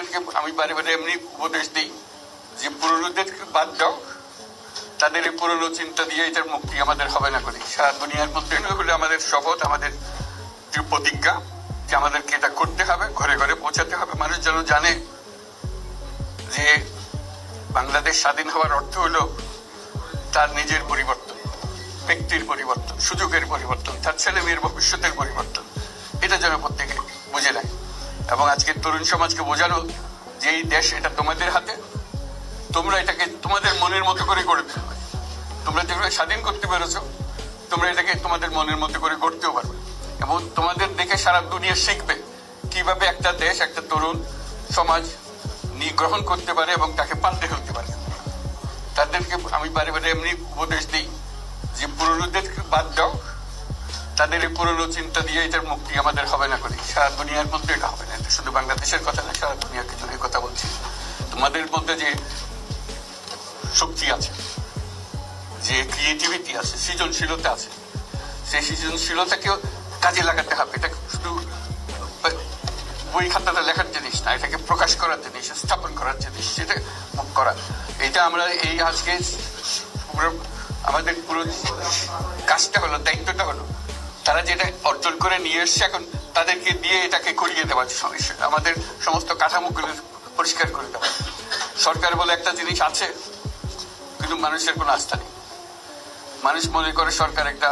তাদেরকে আমি বারে বারে এমনি উপদেশ দিই যে পুরনোদেরকে বাদ দাও, তাদের এই পুরনো চিন্তা দিয়ে এটার মুক্তি আমাদের হবে না করি। সারা দুনিয়ার মধ্যে হলে আমাদের শপথ, আমাদের প্রতিজ্ঞা যে আমাদেরকে এটা করতে হবে, ঘরে ঘরে পৌঁছাতে হবে। মানুষ যেন জানে যে বাংলাদেশ স্বাধীন হওয়ার অর্থ হলো তার নিজের পরিবর্তন, ব্যক্তির পরিবর্তন, সুযোগের পরিবর্তন, তার ছেলে মেয়ের ভবিষ্যতের পরিবর্তন। এটা যেন প্রত্যেকে বুঝে নেয় এবং আজকের তরুণ সমাজকে বোঝানো যে এই দেশ এটা তোমাদের হাতে, তোমরা এটাকে তোমাদের মনের মতো করে গড়ে তুলবে। তোমরা যেগুলো স্বাধীন করতে পেরেছো, তোমরা এটাকে তোমাদের মনের মতো করে গড়তেও পারবে এবং তোমাদের দেখে সারা দুনিয়া শিখবে কিভাবে একটা দেশ, একটা তরুণ সমাজ গ্রহণ করতে পারে এবং তাকে পাল্টে ফেলতে পারে। তাদেরকে আমি বারে বারে এমনি উপদেশ দিই যে পুরনোদেরকে বাদ দাও, তাদের এই পুরনো চিন্তা দিয়ে এটার মুক্তি আমাদের হবে না করি। সারা দুনিয়ার মধ্যে এটা হবে না, এটা শুধু বাংলাদেশের কথা না, সারা দুনিয়াকে জন্য কথা বলছি। তোমাদের মধ্যে যে শক্তি আছে, যে ক্রিয়েটিভিটি আছে, সৃজনশীলতা আছে, সেই সৃজনশীলতাকেও কাজে লাগাতে হবে। এটা শুধু বই খাতাটা লেখার জিনিস না, এটাকে প্রকাশ করার জিনিস, স্থাপন করার জিনিস, সেটা করা। এটা আমরা এই আজকে আমাদের পুরো কাজটা হলো, দায়িত্বটা হলো তারা যেটা অর্জন করে নিয়ে এসছে এখন তাদেরকে দিয়ে এটাকে করিয়ে দেওয়া, আমাদের সমস্ত কাঠামোগুলো পরিষ্কার করে দেওয়া। সরকার বলে একটা জিনিস আছে কিন্তু মানুষের কোনো আস্থা নেই। মানুষ মনে করে সরকার একটা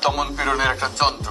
দমন পীড়নের একটা যন্ত্র।